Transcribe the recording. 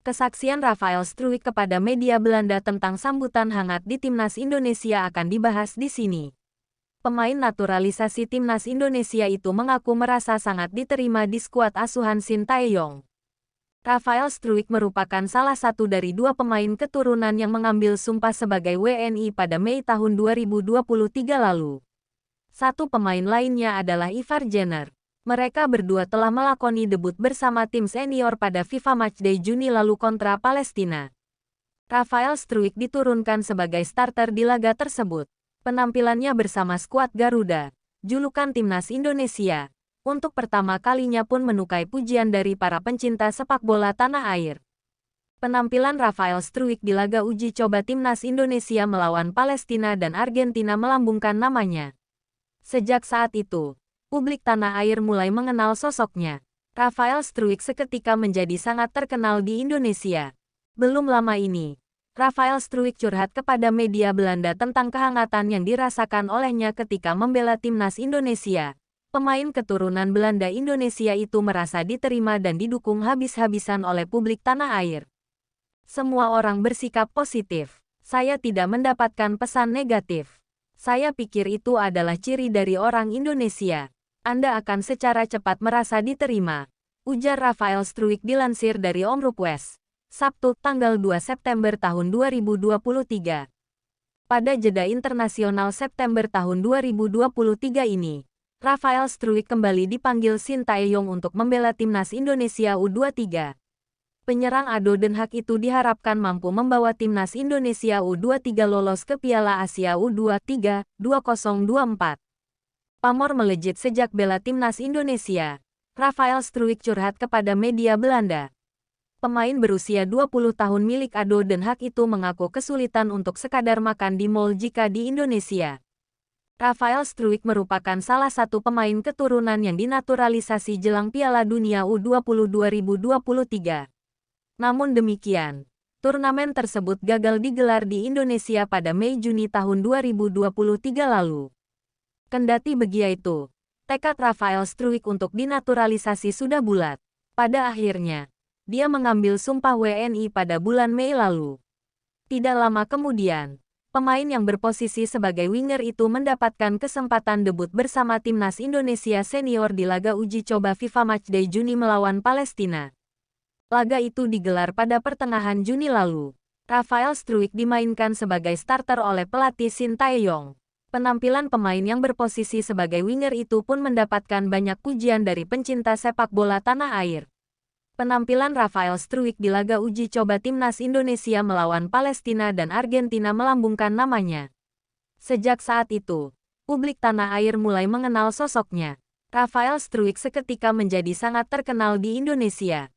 Kesaksian Rafael Struijk kepada media Belanda tentang sambutan hangat di Timnas Indonesia akan dibahas di sini. Pemain naturalisasi Timnas Indonesia itu mengaku merasa sangat diterima di skuad asuhan Shin Tae-yong. Rafael Struijk merupakan salah satu dari dua pemain keturunan yang mengambil sumpah sebagai WNI pada Mei tahun 2023 lalu. Satu pemain lainnya adalah Ivar Jenner. Mereka berdua telah melakoni debut bersama tim senior pada FIFA Matchday Juni lalu kontra Palestina. Rafael Struijk diturunkan sebagai starter di laga tersebut. Penampilannya bersama skuad Garuda, julukan Timnas Indonesia, untuk pertama kalinya pun menuai pujian dari para pencinta sepak bola tanah air. Penampilan Rafael Struijk di laga uji coba Timnas Indonesia melawan Palestina dan Argentina melambungkan namanya. Sejak saat itu, publik tanah air mulai mengenal sosoknya. Rafael Struijk seketika menjadi sangat terkenal di Indonesia. Belum lama ini, Rafael Struijk curhat kepada media Belanda tentang kehangatan yang dirasakan olehnya ketika membela Timnas Indonesia. Pemain keturunan Belanda Indonesia itu merasa diterima dan didukung habis-habisan oleh publik tanah air. Semua orang bersikap positif. Saya tidak mendapatkan pesan negatif. Saya pikir itu adalah ciri dari orang Indonesia. Anda akan secara cepat merasa diterima, ujar Rafael Struijk dilansir dari Omroep West, Sabtu, tanggal 2 September tahun 2023. Pada jeda internasional September tahun 2023 ini, Rafael Struijk kembali dipanggil Shin Tae-yong untuk membela Timnas Indonesia U23. Penyerang Ado Den Haag itu diharapkan mampu membawa Timnas Indonesia U23 lolos ke Piala Asia U23 2024. Pamor melejit sejak bela Timnas Indonesia. Rafael Struijk curhat kepada media Belanda. Pemain berusia 20 tahun milik Ado Den Haag itu mengaku kesulitan untuk sekadar makan di mal jika di Indonesia. Rafael Struijk merupakan salah satu pemain keturunan yang dinaturalisasi jelang Piala Dunia U20 2023. Namun demikian, turnamen tersebut gagal digelar di Indonesia pada Mei-Juni tahun 2023 lalu. Kendati begitu, tekad Rafael Struijk untuk dinaturalisasi sudah bulat. Pada akhirnya, dia mengambil sumpah WNI pada bulan Mei lalu. Tidak lama kemudian, pemain yang berposisi sebagai winger itu mendapatkan kesempatan debut bersama Timnas Indonesia senior di laga uji coba FIFA Matchday Juni melawan Palestina. Laga itu digelar pada pertengahan Juni lalu. Rafael Struijk dimainkan sebagai starter oleh pelatih Shin Tae-yong. Penampilan pemain yang berposisi sebagai winger itu pun mendapatkan banyak pujian dari pencinta sepak bola tanah air. Penampilan Rafael Struijk di laga uji coba Timnas Indonesia melawan Palestina dan Argentina melambungkan namanya. Sejak saat itu, publik tanah air mulai mengenal sosoknya. Rafael Struijk seketika menjadi sangat terkenal di Indonesia.